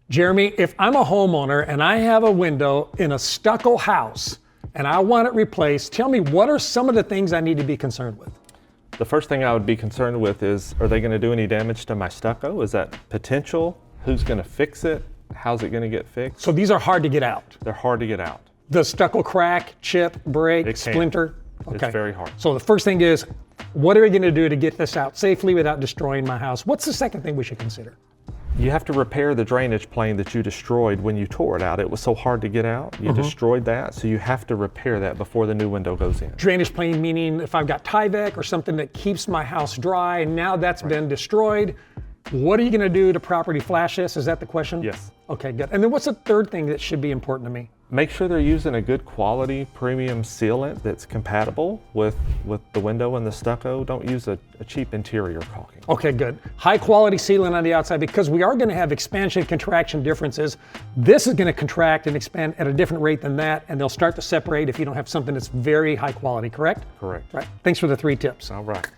Jeremy, if I'm a homeowner and I have a window in a stucco house and I want it replaced, tell me what are some of the things I need to be concerned with? The first thing I would be concerned with is, are they going to do any damage to my stucco? Is that potential? Who's going to fix it? How's it going to get fixed? So these are hard to get out. They're hard to get out. The stucco crack, chip, break, splinter? Okay. It's very hard. So the first thing is, what are we going to do to get this out safely without destroying my house? What's the second thing we should consider? You have to repair the drainage plane that you destroyed when you tore it out. It was so hard to get out. You destroyed that, so you have to repair that before the new window goes in. Drainage plane meaning if I've got Tyvek or something that keeps my house dry, and now that's been destroyed, what are you going to do to properly flash this? Is that the question? Yes. Okay, good. And then what's the third thing that should be important to me? Make sure they're using a good quality premium sealant that's compatible with the window and the stucco. Don't use a cheap interior caulking. Okay, good. High quality sealant on the outside, because we are going to have expansion contraction differences. This is going to contract and expand at a different rate than that, and they'll start to separate if you don't have something that's very high quality, correct? Correct. Right. Thanks for the 3 tips. All right.